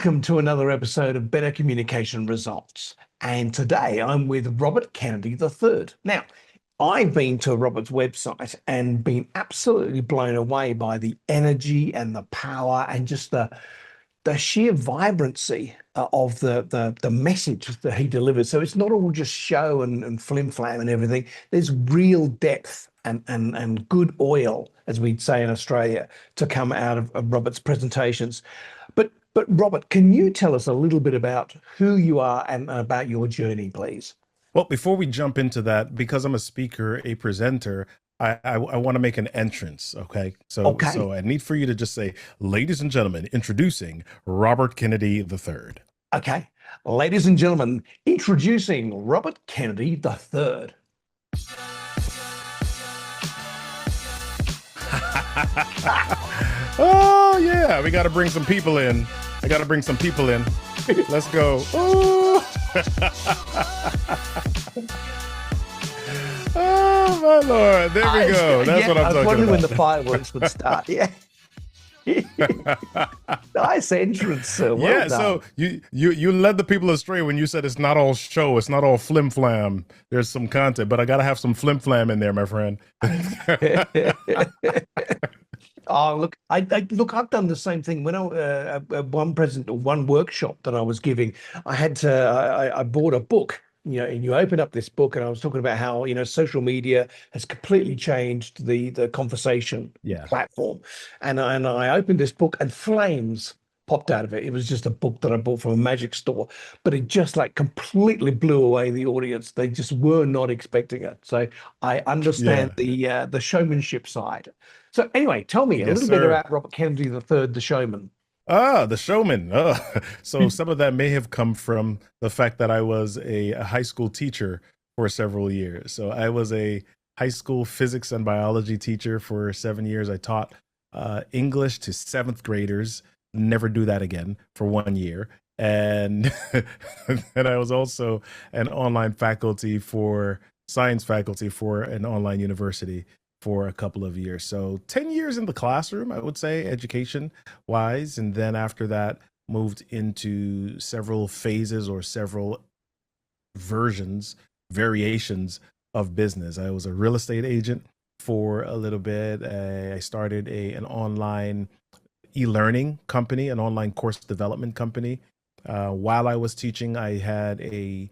Welcome to another episode of Better Communication Results. And today I'm with Robert Kennedy III. Now, I've been to Robert's website and been absolutely blown away by the energy and the power and just the sheer vibrancy of the message that he delivers. So it's not all just show and flim flam and everything. There's real depth and good oil, as we'd say in Australia, to come out of Robert's presentations. But Robert, can you tell us a little bit about who you are and about your journey, please? Well, before we jump into that, because I'm a speaker, a presenter, I want to make an entrance. Okay. So Okay. so I need for you to just say, ladies and gentlemen, introducing Robert Kennedy III. Okay. Ladies and gentlemen, introducing Robert Kennedy III. Oh yeah, we got to bring some people in. I got to bring some people in. Let's go. Oh, oh my Lord. There we go. That's what I'm I was talking wondering when the about. fireworks would start. Yeah. Nice entrance, sir. Well Yeah, done. so you led the people astray when you said it's not all show, it's not all flim flam. There's some content, but I gotta have some flim flam in there, my friend. Oh, look, look, I've done the same thing when one present or one workshop that I was giving. I bought a book, and you open up this book, and I was talking about how, social media has completely changed the conversation Yeah, platform. And I opened this book and flames popped out of it. It was just a book that I bought from a magic store, but it just like completely blew away the audience. They just were not expecting it. So I understand yeah. the showmanship side. So anyway, tell me a Yes, little bit sir. about Robert Kennedy III, the showman. Ah, the showman. So some of that may have come from the fact that I was a high school teacher for several years. So I was a high school physics and biology teacher for 7 years. I taught English to seventh graders. Never do that again for 1 year. And and I was also an online faculty for science faculty for an online university for a couple of years. So 10 years in the classroom, I would say, education wise. And then after that, moved into several phases or several versions, variations of business. I was a real estate agent for a little bit. I started an online e-learning company, an online course development company. While I was teaching, I had a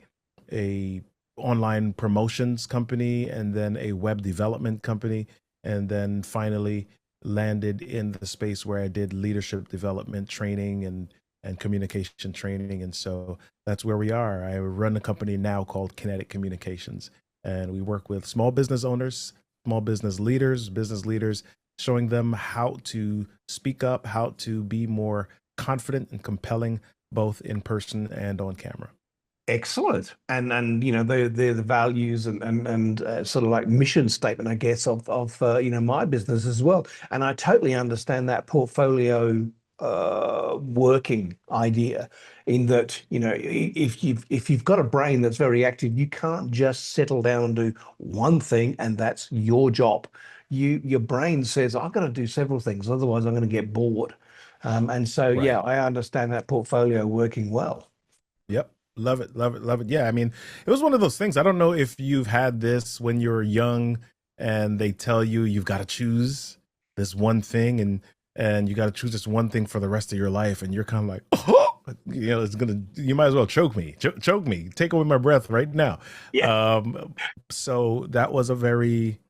online promotions company and then a web development company, and then finally landed in the space where I did leadership development training and communication training. And so that's where we are. I run a company now called Kinetic Communications, and we work with small business owners, small business leaders, showing them how to speak up, how to be more confident and compelling, both in person and on camera. Excellent. And the values and sort of like mission statement, I guess, of my business as well. And I totally understand that portfolio working idea in that, if you've got a brain that's very active, you can't just settle down and do one thing and that's your job. Your brain says, I've got to do several things, otherwise I'm going to get bored. And so yeah, Right. I understand that portfolio working well. Yep. Love it. Love it. Love it. Yeah. I mean, it was one of those things. I don't know if you've had this when you're young and they tell you you've got to choose this one thing and you got to choose this one thing for the rest of your life. And you're kind of like, oh, you might as well choke me, choke me, take away my breath right now. Yeah. So that was a very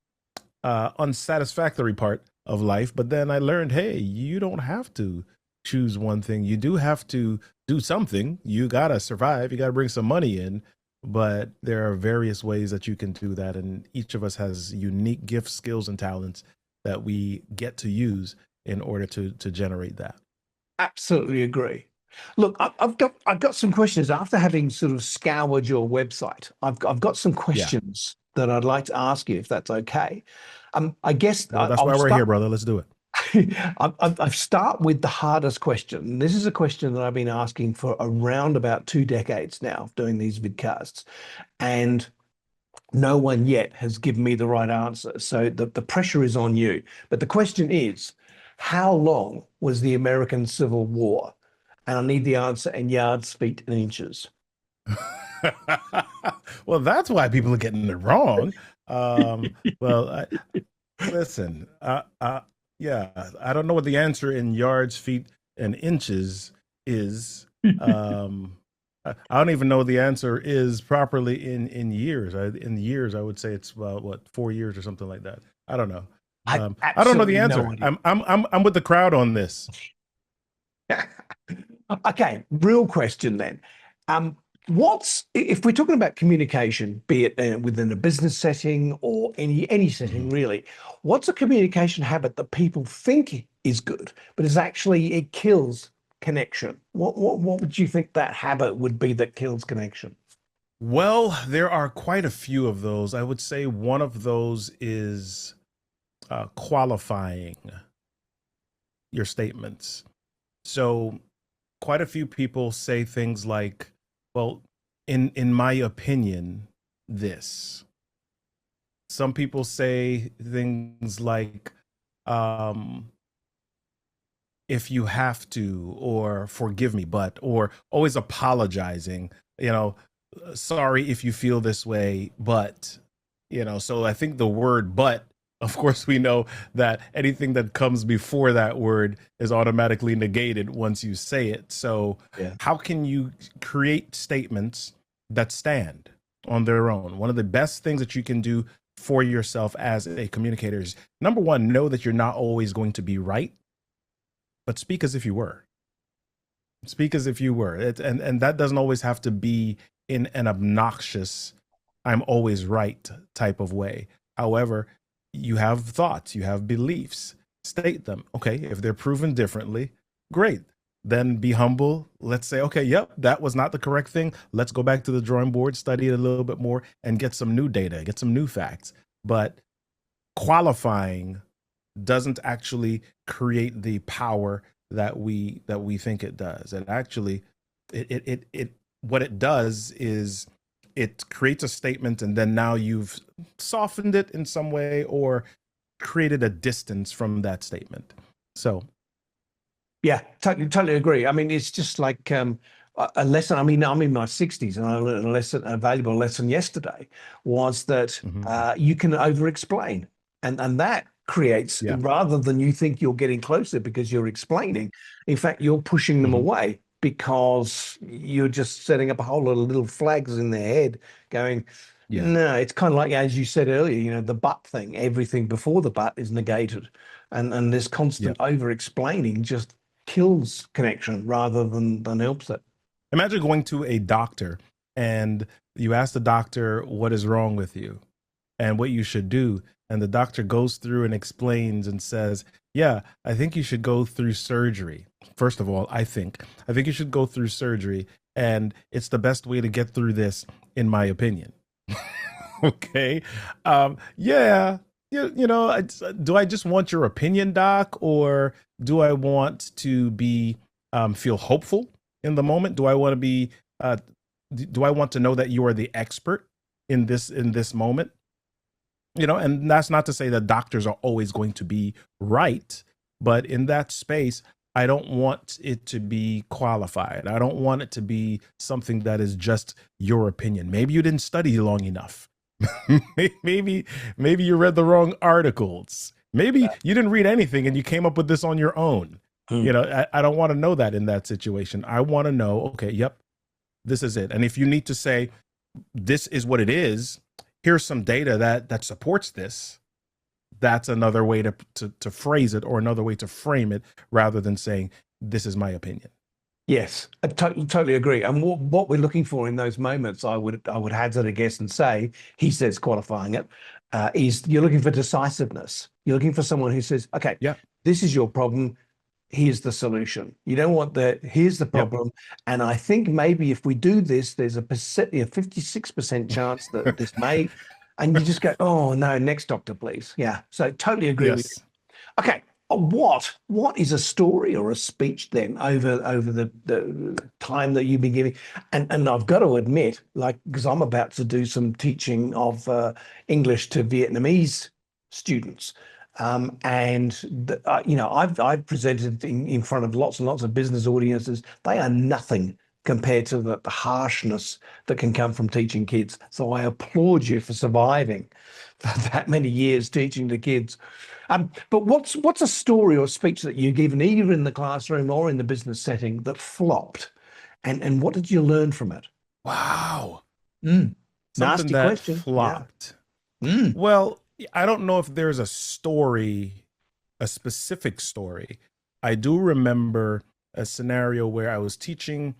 unsatisfactory part of life. But then I learned, hey, you don't have to choose one thing. You do have to do something. You gotta survive. You gotta bring some money in. But there are various ways that you can do that, and each of us has unique gifts, skills, and talents that we get to use in order to generate that. Absolutely agree. Look, I've got some questions after having sort of scoured your website. I've got some Yeah. questions that I'd like to ask you if that's okay. I guess Well, that's I'll why we're start. here, brother. Let's do it. I start with the hardest question. This is a question that I've been asking for around about 2 decades now, doing these vidcasts, and no one yet has given me the right answer. So the pressure is on you. But the question is, how long was the American Civil War? and I need the answer in yards, feet, and inches. Well, that's why people are getting it wrong. Well, listen, yeah, I don't know what the answer in yards, feet, and inches is. I don't even know what the answer is properly in years. In years, I would say it's about what 4 years or something like that. I don't know. I have I don't know the absolutely no answer. idea. I'm with the crowd on this. Okay, real question then. What's if we're talking about communication, be it within a business setting or any setting Mhm. really, what's a communication habit that people think is good, but is actually it kills connection? What would you think that habit would be that kills connection? Well, there are quite a few of those. I would say one of those is qualifying your statements. So quite a few people say things like, well, in my opinion, this. Some people say things like, um, if you have to, or forgive me, but, or always apologizing, you know, sorry if you feel this way, but, so I think the word but, of course, we know that anything that comes before that word is automatically negated once you say it. So, Yeah. how can you create statements that stand on their own? One of the best things that you can do for yourself as a communicator is, number one, know that you're not always going to be right, but speak as if you were. Speak as if you were. And that doesn't always have to be in an obnoxious, I'm always right type of way. However, you have thoughts, you have beliefs, state them. Okay, if they're proven differently, great. Then be humble. Let's say, okay, yep, that was not the correct thing. Let's go back to the drawing board, study it a little bit more, and get some new data, get some new facts. But qualifying doesn't actually create the power that we think it does. And actually, it what it does is it creates a statement, and then now you've softened it in some way or created a distance from that statement. So Yeah, totally agree. I mean, it's just like a lesson. I mean, I'm in my 60s and I learned a valuable lesson yesterday was that mhm, you can over explain. And that creates, yeah, rather than you think you're getting closer because you're explaining, in fact, you're pushing them mhm, away because you're just setting up a whole lot of little flags in their head going, yeah, no, it's kind of like, as you said earlier, the but thing, everything before the but is negated. And this yeah. constant over explaining just kills connection rather than helps it. Imagine going to a doctor and you ask the doctor what is wrong with you and what you should do. And the doctor goes through and explains and says, yeah, I think you should go through surgery. First of all, I think you should go through surgery. And it's the best way to get through this, in my opinion. Okay. Yeah. Do I just want your opinion, doc, or do I want to be feel hopeful in the moment? Do I want to be do I want to know that you are the expert in this moment? And that's not to say that doctors are always going to be right, but in that space, I don't want it to be qualified. I don't want it to be something that is just your opinion. Maybe you didn't study long enough. maybe maybe you read the wrong articles. Maybe you didn't read anything and you came up with this on your own. Hmm. I don't want to know that in that situation. I want to know, okay, yep, this is it. And if you need to say this is what it is, here's some data that supports this. That's another way to phrase it, or another way to frame it, rather than saying this is my opinion. Yes, I totally agree. And what we're looking for in those moments, I would hazard a guess and say, he says qualifying it, is you're looking for decisiveness. You're looking for someone who says, okay, Yeah. this is your problem. Here's the solution. You don't want here's the Yep. problem. And I think maybe if we do this, there's a 56% chance that this may, and you just go, oh no, next doctor, please. Yeah. So totally agree with you. Yes. Okay. What is a story or a speech then over the time that you've been giving? And I've got to admit, like, because I'm about to do some teaching of English to Vietnamese students. I've presented in front of lots and lots of business audiences. They are nothing compared to the harshness that can come from teaching kids. So I applaud you for surviving that many years teaching the kids. But what's a story or speech that you've given either in the classroom or in the business setting that flopped, and what did you learn from it? Wow. Mm, Something nasty that question. Yeah. flopped. Mm, Well, I don't know if there's a story, a specific story. I do remember a scenario where I was doing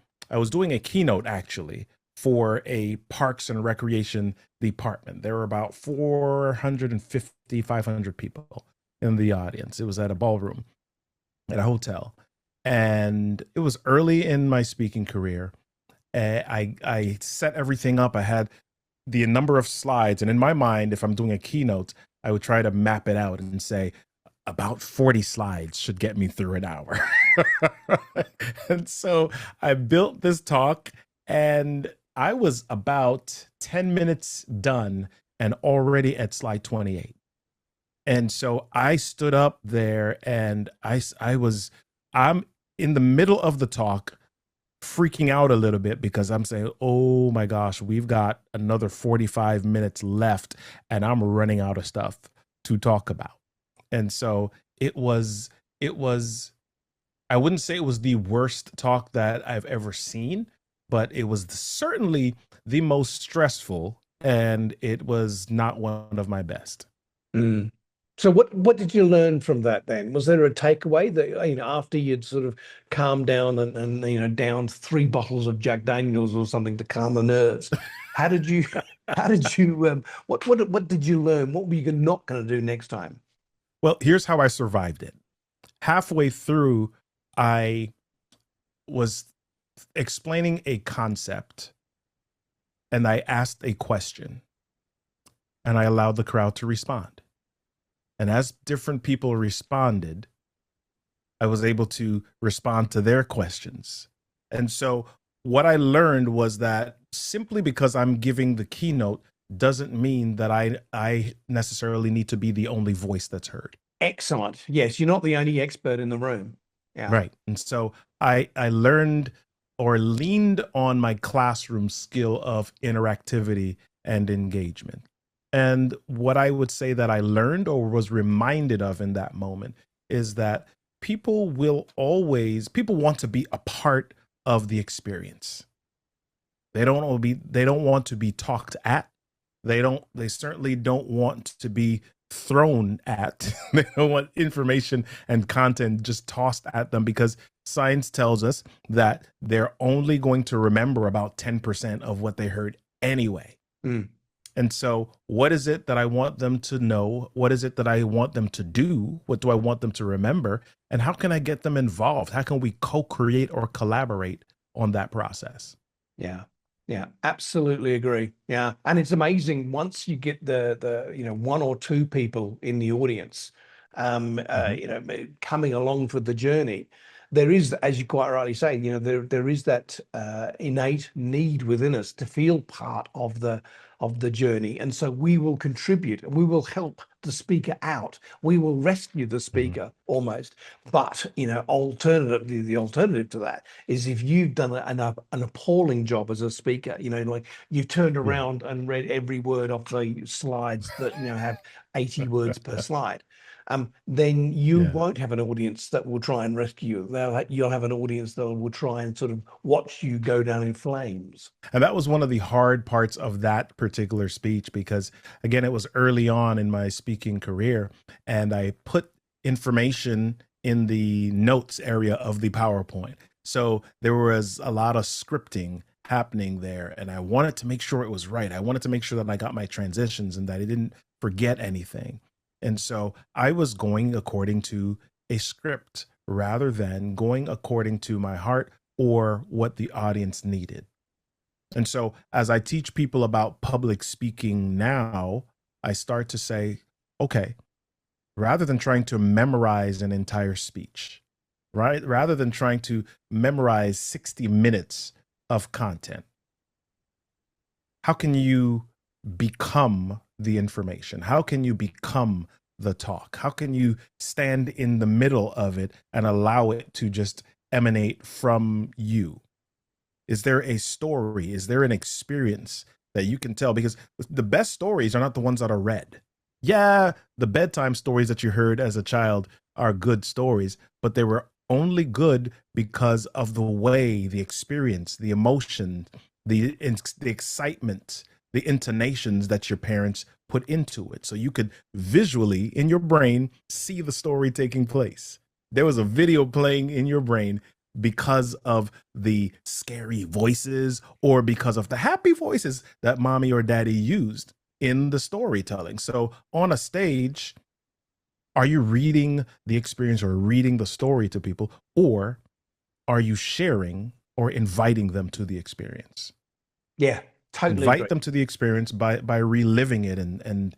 a keynote actually for a parks and recreation department. There were about 450, 500 people in the audience. It was at a ballroom at a hotel. And it was early in my speaking career. I set everything up. I had the number of slides. And in my mind, if I'm doing a keynote, I would try to map it out and say, about 40 slides should get me through an hour. And so I built this talk, and I was about 10 minutes done and already at slide 28. And so I stood up there and I'm in the middle of the talk freaking out a little bit because I'm saying, oh my gosh, we've got another 45 minutes left and I'm running out of stuff to talk about. And so it was, I wouldn't say it was the worst talk that I've ever seen, but it was certainly the most stressful, and it was not one of my best. mm. So what did you learn from that then? Was there a takeaway that, after you'd sort of calmed down and downed 3 bottles of Jack Daniels or something to calm the nerves? How did you how did you what did you learn? What were you not going to do next time? Well, here's how I survived it. Halfway through, I was explaining a concept and I asked a question and I allowed the crowd to respond. And as different people responded, I was able to respond to their questions. And so what I learned was that simply because I'm giving the keynote doesn't mean that I necessarily need to be the only voice that's heard. Excellent. Yes, you're not the only expert in the room. Yeah. Right. And so I learned or leaned on my classroom skill of interactivity and engagement. And what I would say that I learned or was reminded of in that moment is that people want to be a part of the experience. They don't want to be talked at. They certainly don't want to be thrown at. They don't want information and content just tossed at them, because science tells us that they're only going to remember about 10% of what they heard anyway. Mm. And so what is it that I want them to know? What is it that I want them to do? What do I want them to remember? And how can I get them involved? How can we co-create or collaborate on that process? Yeah. Yeah, absolutely agree. Yeah. And it's amazing once you get the 1 or 2 people in the audience Mhm. coming along for the journey. There is, as you quite rightly say, there is that innate need within us to feel part of the journey. And so we will contribute, we will help the speaker out. We will rescue the Mhm. speaker almost. But, alternatively, the alternative to that is if you've done an appalling job as a speaker, like you've turned Yeah. around and read every word off the slides that, have 80 words per slide, then you Yeah. won't have an audience that will try and rescue you. You'll have an audience that will try and sort of watch you go down in flames. And that was one of the hard parts of that particular speech, because again, it was early on in my speaking career, and I put information in the notes area of the PowerPoint. So there was a lot of scripting happening there, and I wanted to make sure it was right. I wanted to make sure that I got my transitions and that I didn't forget anything. And so I was going according to a script rather than going according to my heart or what the audience needed. And so as I teach people about public speaking now, I start to say, okay, rather than trying to memorize an entire speech, right? Rather than trying to memorize 60 minutes of content, how can you become the information? How can you become the talk? How can you stand in the middle of it and allow it to just emanate from you? Is there a story? Is there an experience that you can tell? Because the best stories are not the ones that are read. Yeah, the bedtime stories that you heard as a child are good stories, but they were only good because of the way, the experience, the emotion, the excitement, the intonations that your parents put into it. So you could visually in your brain see the story taking place. There was a video playing in your brain because of the scary voices or because of the happy voices that mommy or daddy used in the storytelling. So on a stage, are you reading the experience or reading the story to people, or are you sharing or inviting them to the experience? Yeah, totally agree. Invite them to the experience by reliving it and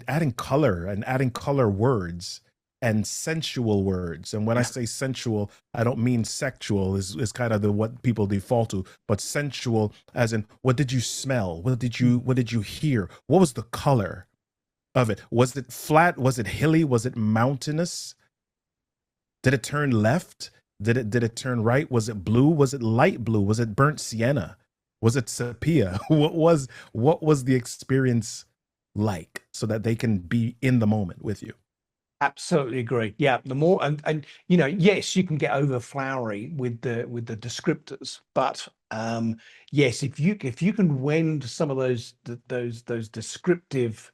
adding color and adding color words and sensual words. And when I Yeah. say sensual, I don't mean sexual is kind of the what people default to, but sensual as in what did you smell? What did you hear? What was the color of it? Was it flat? Was it hilly? Was it mountainous? Did it turn left? Did it turn right? Was it blue? Was it light blue? Was it burnt sienna? Was it sepia? What was the experience like so that they can be in the moment with you? Absolutely agree. Yeah, the more and yes, you can get over flowery with the descriptors, but yes, if you can wend some of those descriptive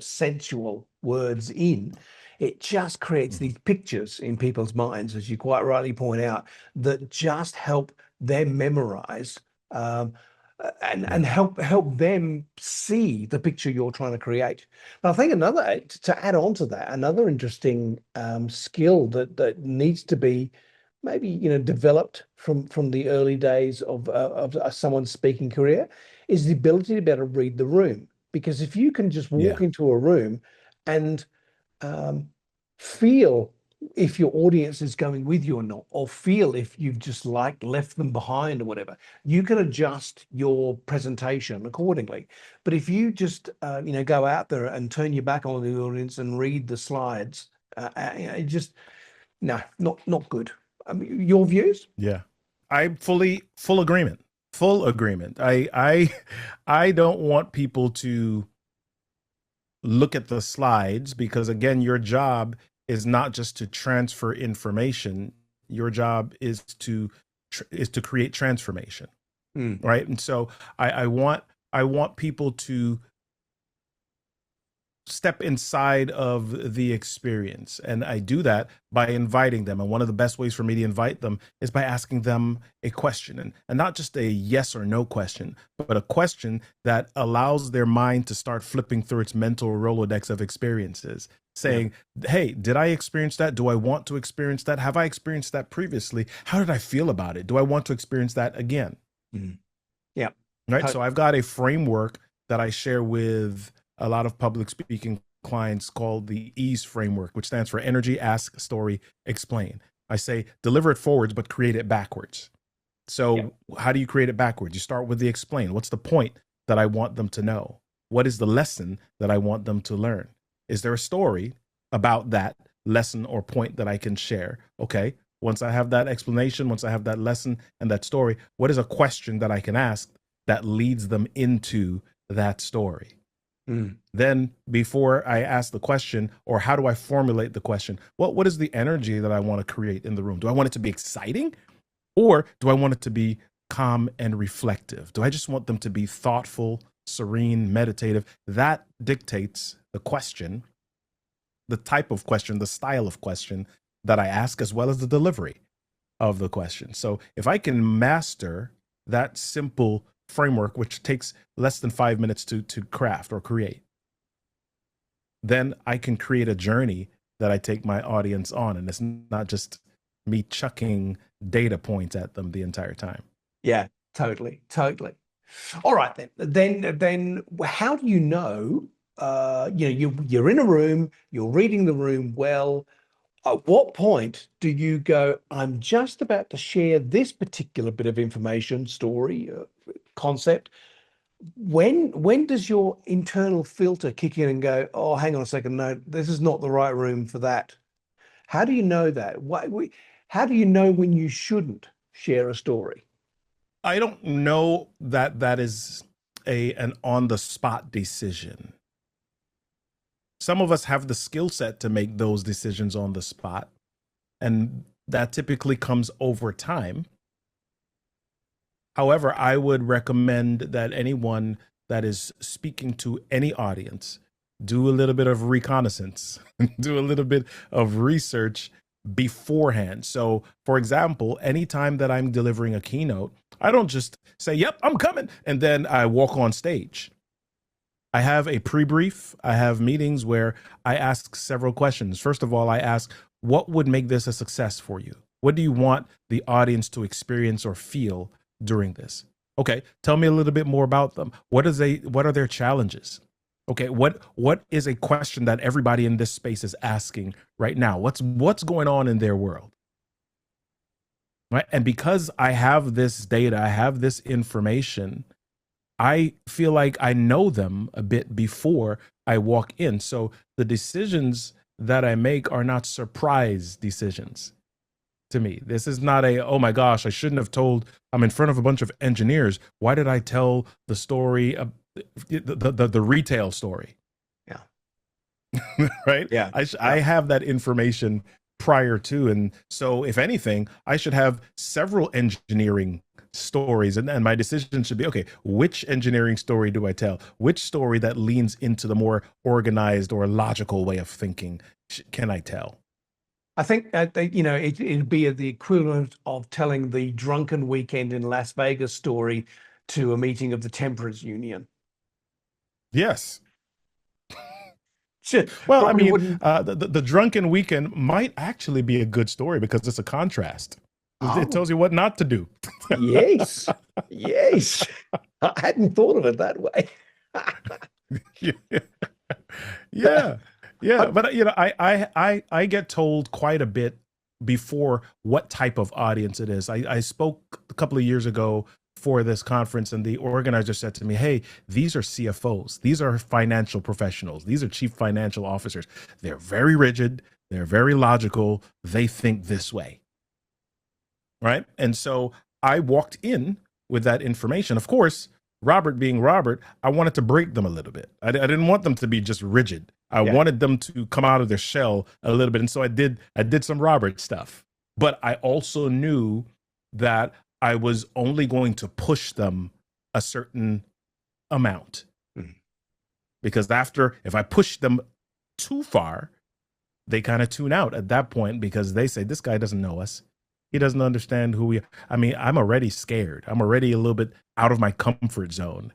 sensual words in, it just creates Mhm. these pictures in people's minds, as you quite rightly point out, that just help them memorize um, and Yeah. help them see the picture you're trying to create. But I think another to add on to that, another interesting skill that needs to be maybe developed from the early days of someone's speaking career is the ability to be able to read the room. Because if you can just walk Yeah. into a room and um, feel if your audience is going with you or not, or feel if you've just like left them behind or whatever, you can adjust your presentation accordingly. But if you just go out there and turn your back on the audience and read the slides, it just no, not good. I mean, your views? Yeah. I full agreement. Full agreement. I don't want people to look at the slides because again, your job is not just to transfer information. Your job is to create transformation, Mm, right? And so I want people to step inside of the experience. And I do that by inviting them. And one of the best ways for me to invite them is by asking them a question and not just a yes or no question, but a question that allows their mind to start flipping through its mental Rolodex of experiences, yeah. saying, hey, did I experience that? Do I want to experience that? Have I experienced that previously? How did I feel about it? Do I want to experience that again? Mm, yeah. Right. To- So I've got a framework that I share with a lot of public speaking clients called the EASE framework, which stands for energy, ask, story, explain. I say deliver it forwards, but create it backwards. yeah. So how do you create it backwards? You start with the explain. What's the point that I want them to know? What is the lesson that I want them to learn? Is there a story about that lesson or point that I can share? Okay. Once I have that explanation, once I have that lesson and that story, what is a question that I can ask that leads them into that story? Mm, Then before I ask the question, or how do I formulate the question? What is the energy that I want to create in the room? Do I want it to be exciting, or do I want it to be calm and reflective? Do I just want them to be thoughtful, serene, meditative? That dictates the question, the type of question, the style of question that I ask, as well as the delivery of the question. So if I can master that simple framework, which takes less than 5 minutes to craft or create, then I can create a journey that I take my audience on. And it's not just me chucking data points at them the entire time. yeah. Totally. All right then. Then how do you know? You're in a room, you're reading the room well. At what point do you go, I'm just about to share this particular bit of information, story, concept When does your internal filter kick in and go, oh, hang on a second, no, this is not the right room for that? How do you know that? How do you know when you shouldn't share a story? I don't know that that is an on the spot decision. Some of us have the skill set to make those decisions on the spot, and that typically comes over time. However, I would recommend that anyone that is speaking to any audience do a little bit of reconnaissance, do a little bit of research beforehand. So, for example, anytime that I'm delivering a keynote, I don't just say, "Yep, I'm coming," and then I walk on stage. I have a pre-brief. I have meetings where I ask several questions. First of all, I ask, what would make this a success for you? What do you want the audience to experience or feel during this? Okay, tell me a little bit more about them. What are their challenges? Okay, what is a question that everybody in this space is asking right now? What's going on in their world? Right? And because I have this data, I have this information, I feel like I know them a bit before I walk in. So the decisions that I make are not surprise decisions to me. This is not a, oh my gosh, I shouldn't have told, I'm in front of a bunch of engineers. Why did I tell the story, the retail story? Yeah. Right? Yeah. I have that information prior to. And so if anything, I should have several engineering stories, and my decision should be, okay, which engineering story do I tell? Which story that leans into the more organized or logical way of thinking can I tell? I think it'd be the equivalent of telling the drunken weekend in Las Vegas story to a meeting of the Temperance Union. Yes. Shit, Well, I probably mean, wouldn't. the drunken weekend might actually be a good story because it's a contrast. It Oh, tells you what not to do. yes, yes. I hadn't thought of it that way. Yeah. Yeah. Yeah. Um, But I get told quite a bit before what type of audience it is. I spoke a couple of years ago for this conference, and the organizer said to me, "Hey, these are CFOs, these are financial professionals, these are chief financial officers. They're very rigid, they're very logical, they think this way." Right. And so I walked in with that information. Of course, Robert being Robert, I wanted to break them a little bit. I didn't want them to be just rigid. I yeah. wanted them to come out of their shell a little bit. And so I did some Robert stuff. But I also knew that I was only going to push them a certain amount. Mhm. Because if I push them too far, they kind of tune out at that point because they say, this guy doesn't know us. He doesn't understand who we are. I mean, I'm already scared. I'm already a little bit out of my comfort zone.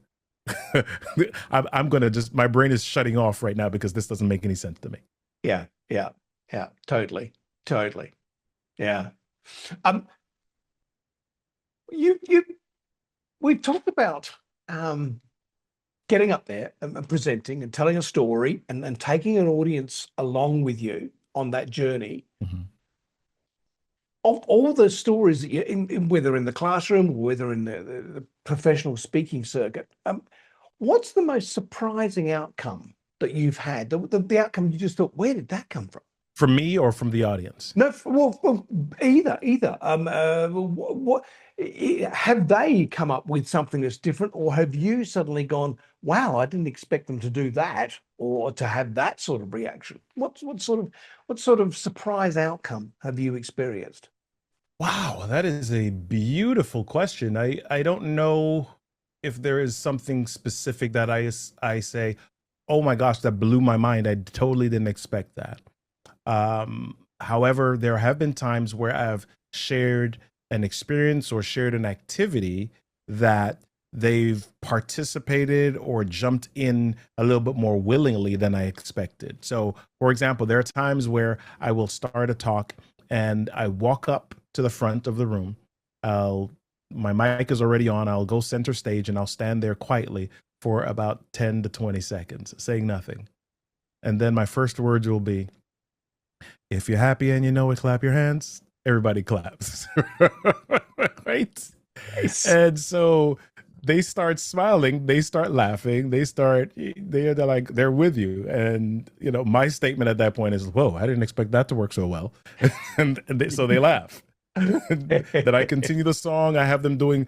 I'm going to my brain is shutting off right now because this doesn't make any sense to me. Yeah, yeah, yeah, totally, totally. Yeah. Um, you we've talked about getting up there and presenting and telling a story and taking an audience along with you on that journey. Mm-hmm. Of all the stories that whether in the classroom or whether in the professional speaking circuit, what's the most surprising outcome that you've had? The outcome you just thought, where did that come from? From me or from the audience? No, well, either. What have they come up with something that's different, or have you suddenly gone, "Wow, I didn't expect them to do that," or to have that sort of reaction? What sort of surprise outcome have you experienced? Wow, that is a beautiful question. I don't know if there is something specific that I say, oh my gosh, that blew my mind. I totally didn't expect that. However, there have been times where I've shared an experience or shared an activity that they've participated or jumped in a little bit more willingly than I expected. So, for example, there are times where I will start a talk and I walk up to the front of the room. My mic is already on. I'll go center stage and I'll stand there quietly for about 10 to 20 seconds, saying nothing. And then my first words will be, if you're happy and you know it, clap your hands. Everybody claps. Right? Yes. And so they start smiling, they start laughing, they're like they're with you. And my statement at that point is, whoa, I didn't expect that to work so well. So they laugh. Then I continue the song. I have them doing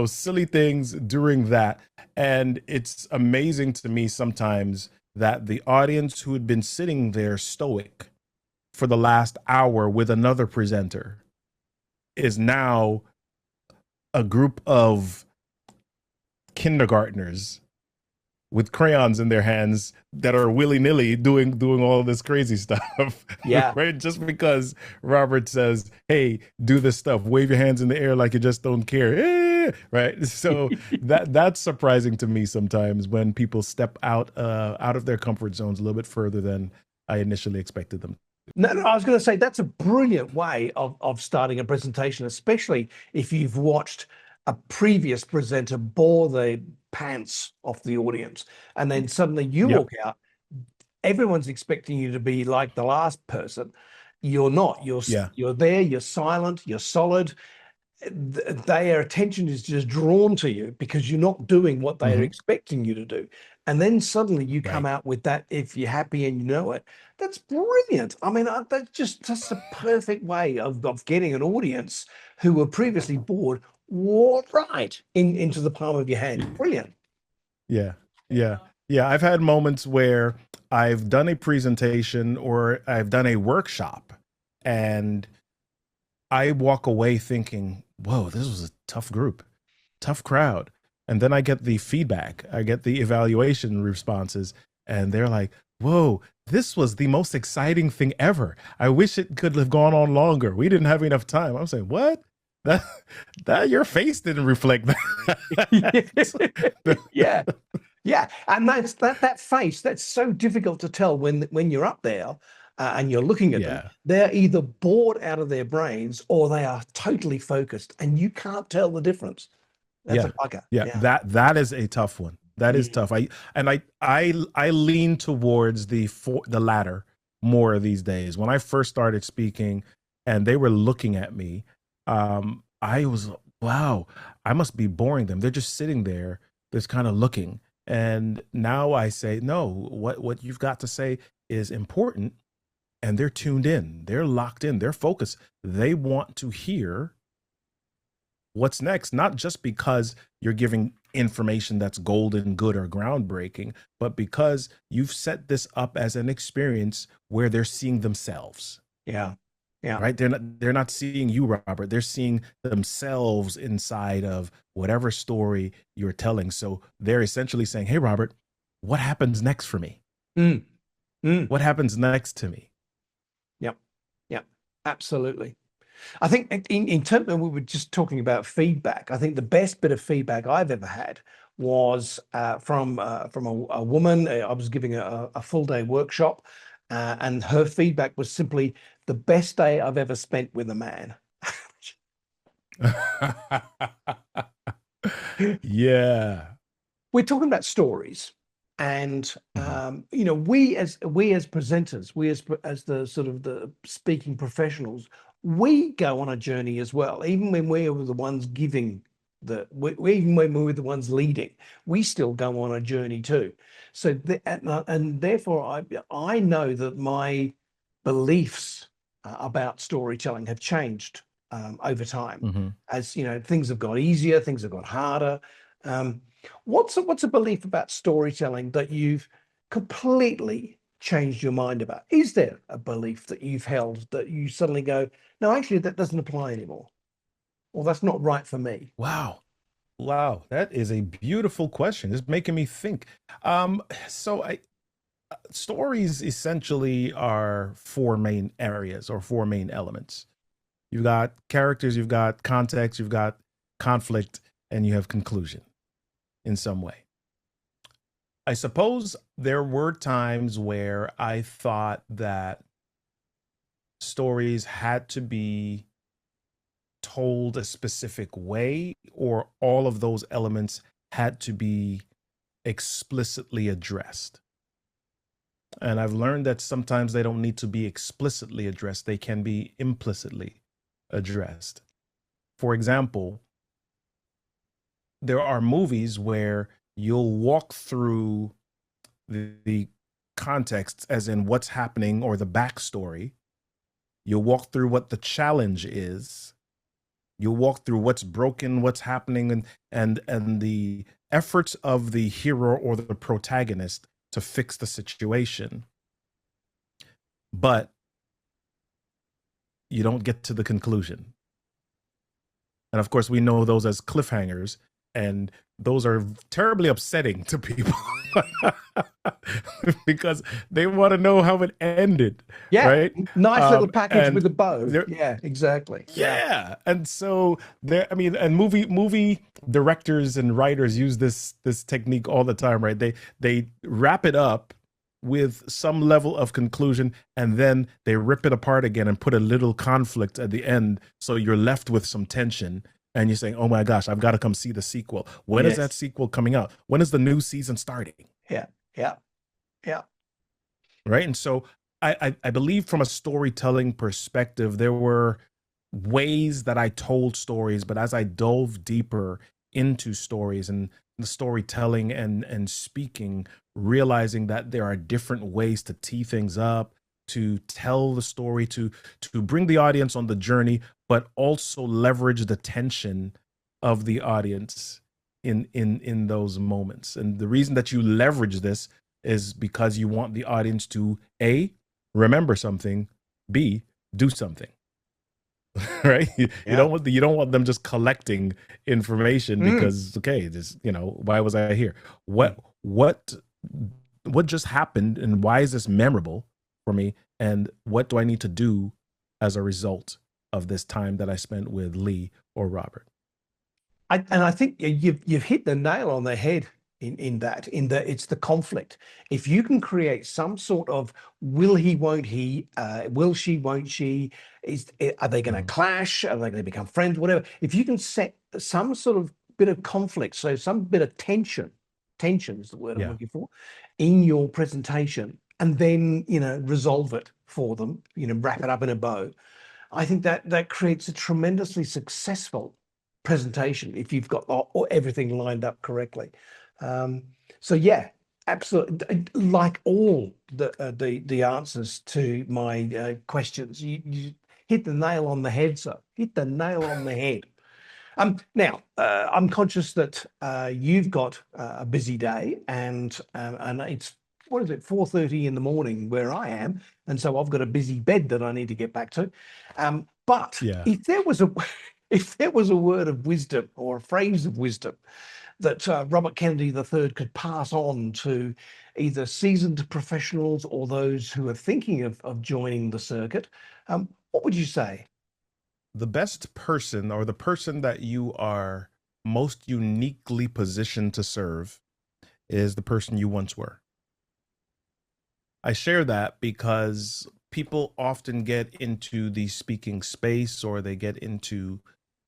silly things during that. And it's amazing to me sometimes that the audience who had been sitting there stoic for the last hour with another presenter is now a group of kindergartners with crayons in their hands that are willy-nilly doing all this crazy stuff. Yeah. Right? Just because Robert says, hey, do this stuff, wave your hands in the air like you just don't care. Right? So that's surprising to me sometimes when people step out of their comfort zones a little bit further than I initially expected them. No, I was going to say that's a brilliant way of starting a presentation, especially if you've watched a previous presenter bore the pants off the audience, and then suddenly you Yep. walk out. Everyone's expecting you to be like the last person. You're not. You're there. You're silent. You're solid. Their attention is just drawn to you because you're not doing what they're expecting you to do. And then suddenly you come Right. out with that, if you're happy and you know it. That's brilliant. I mean, that's a perfect way of getting an audience who were previously bored right into the palm of your hand. Brilliant. Yeah. Yeah. Yeah. I've had moments where I've done a presentation or I've done a workshop and I walk away thinking, whoa, this was a tough group, tough crowd. And then I get the feedback, I get the evaluation responses, and they're like, whoa, this was the most exciting thing ever. I wish it could have gone on longer. We didn't have enough time. I'm saying, what? That your face didn't reflect that. Yeah. Yeah, and that face. That's so difficult to tell when you're up there and you're looking at them. Yeah. They're either bored out of their brains or they are totally focused, and you can't tell the difference. That's Yeah. a bugger. Yeah. Yeah. That is a tough one. That is Mm. tough. I lean towards the latter more these days. When I first started speaking and they were looking at me, I was, wow, I must be boring them. They're just sitting there, just kind of looking. And now I say, no, what you've got to say is important. And they're tuned in, they're locked in, they're focused. They want to hear what's next, not just because you're giving information that's golden, good, or groundbreaking, but because you've set this up as an experience where they're seeing themselves. Yeah. Yeah. Right? They're not seeing you, Robert. They're seeing themselves inside of whatever story you're telling. So they're essentially saying, hey, Robert, what happens next for me? Mm. Mm. What happens next to me? Yep. Yep. Absolutely. I think in terms of, we were just talking about feedback. I think the best bit of feedback I've ever had was from a woman. I was giving a full day workshop, and her feedback was simply the best day I've ever spent with a man. Yeah. We're talking about stories, and we as presenters, as the sort of the speaking professionals, we go on a journey as well. Even when we're the ones giving even when we're the ones leading, we still go on a journey too. So and therefore I know that my beliefs about storytelling have changed over time. As things have got easier, things have got harder. What's a belief about storytelling that you've completely changed your mind about? Is there a belief that you've held that you suddenly go, no, actually that doesn't apply anymore, or that's not right for me? Wow. Wow. That is a beautiful question. It's making me think. So stories essentially are four main areas or four main elements. You've got characters, you've got context, you've got conflict, and you have conclusion in some way. I suppose there were times where I thought that stories had to be told a specific way, or all of those elements had to be explicitly addressed. And I've learned that sometimes they don't need to be explicitly addressed, they can be implicitly addressed. For example, there are movies where you'll walk through the context, as in what's happening or the backstory. You'll walk through what the challenge is. You'll walk through what's broken, what's happening, and the efforts of the hero or the protagonist to fix the situation. But you don't get to the conclusion. And of course, we know those as cliffhangers, and those are terribly upsetting to people because they want to know how it ended. Yeah. Right. Nice little package And with a bow. Yeah, exactly. yeah. And so there, I mean, and movie directors and writers use this technique all the time, right? They wrap it up with some level of conclusion, and then they rip it apart again and put a little conflict at the end, so you're left with some tension, and you're saying, oh my gosh, I've got to come see the sequel. When is that sequel coming out? When is the new season starting? Yeah. Right. And so I believe from a storytelling perspective, there were ways that I told stories, but as I dove deeper into stories and the storytelling and speaking, realizing that there are different ways to tee things up, to tell the story, to bring the audience on the journey, but also leverage the tension of the audience in those moments. And the reason that you leverage this is because you want the audience to A, remember something, B, do something. Right? You don't want them just collecting information because, okay, this, why was I here? What just happened, and why is this memorable for me? And what do I need to do as a result of this time that I spent with Lee or Robert? I think you've hit the nail on the head in that it's the conflict. If you can create some sort of will he, won't he, will she, won't she, are they going to clash? Are they going to become friends? Whatever. If you can set some sort of bit of conflict, so some bit of tension is the word I'm looking for, in your presentation, and then resolve it for them, wrap it up in a bow. I think that creates a tremendously successful presentation if you've got everything lined up correctly. So yeah, absolutely. Like all the answers to my questions, you hit the nail on the head, sir. Hit the nail on the head. Now, I'm conscious that you've got a busy day, and it's, what is it, 4:30 in the morning where I am, and so I've got a busy bed that I need to get back to. But if there was a word of wisdom or a phrase of wisdom that Robert Kennedy III could pass on to either seasoned professionals or those who are thinking of joining the circuit, what would you say? The best person, or the person that you are most uniquely positioned to serve, is the person you once were. I share that because people often get into the speaking space, or they get into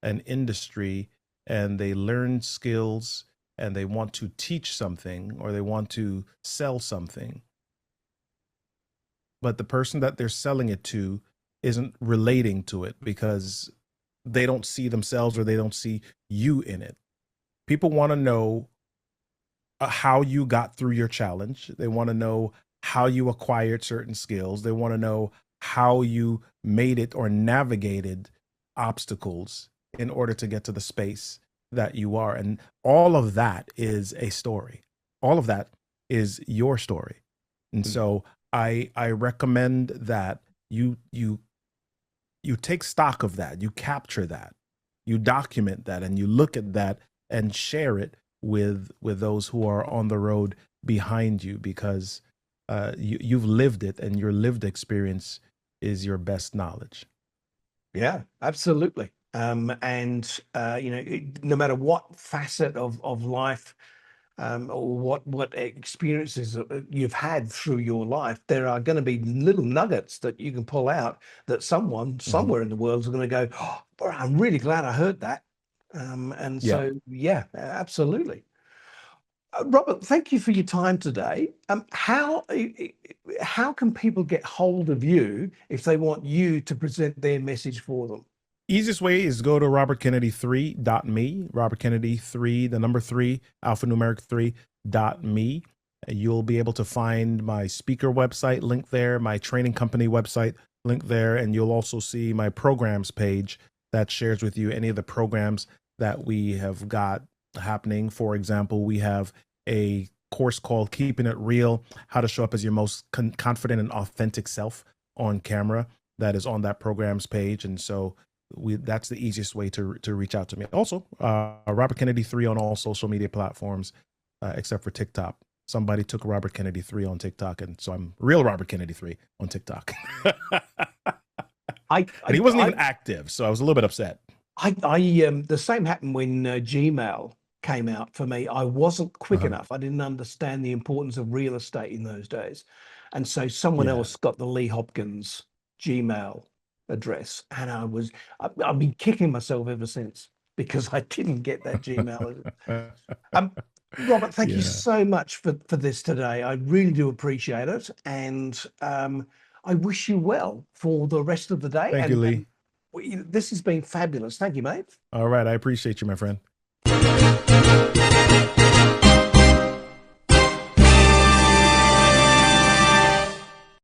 an industry and they learn skills and they want to teach something, or they want to sell something. But the person that they're selling it to isn't relating to it because they don't see themselves, or they don't see you in it. People want to know how you got through your challenge. They want to know how you acquired certain skills. They want to know how you made it or navigated obstacles in order to get to the space that you are. And all of that is a story. All of that is your story. And so I recommend that you take stock of that, you capture that, you document that, and you look at that and share it with those who are on the road behind you, because you've lived it, and your lived experience is your best knowledge. Yeah, absolutely. And no matter what facet of life, or what experiences you've had through your life, there are going to be little nuggets that you can pull out that someone somewhere in the world is going to go, oh, boy, I'm really glad I heard that. So, yeah, absolutely. Robert, thank you for your time today. How can people get hold of you if they want you to present their message for them? Easiest way is go to robertkennedy3.me, Robert Kennedy 3, the number 3, alphanumeric 3.me. You'll be able to find my speaker website link there, my training company website link there, and you'll also see my programs page that shares with you any of the programs that we have got happening. For example, we have a course called Keeping It Real, How to Show Up as Your Most Confident and Authentic Self on Camera, that is on that programs page. And so that's the easiest way to reach out to me. Also, Robert Kennedy 3 on all social media platforms, except for TikTok. Somebody took Robert Kennedy 3 on TikTok, and so I'm real Robert Kennedy 3 on TikTok. And he wasn't even active, so I was a little bit upset. The same happened when Gmail came out for me. I wasn't quick enough. I didn't understand the importance of real estate in those days. And so someone else got the Lee Hopkins Gmail address. And I've been kicking myself ever since because I didn't get that Gmail. Robert, thank you so much for this today. I really do appreciate it. And I wish you well for the rest of the day. Thank you, Lee. This has been fabulous. Thank you, mate. All right. I appreciate you, my friend.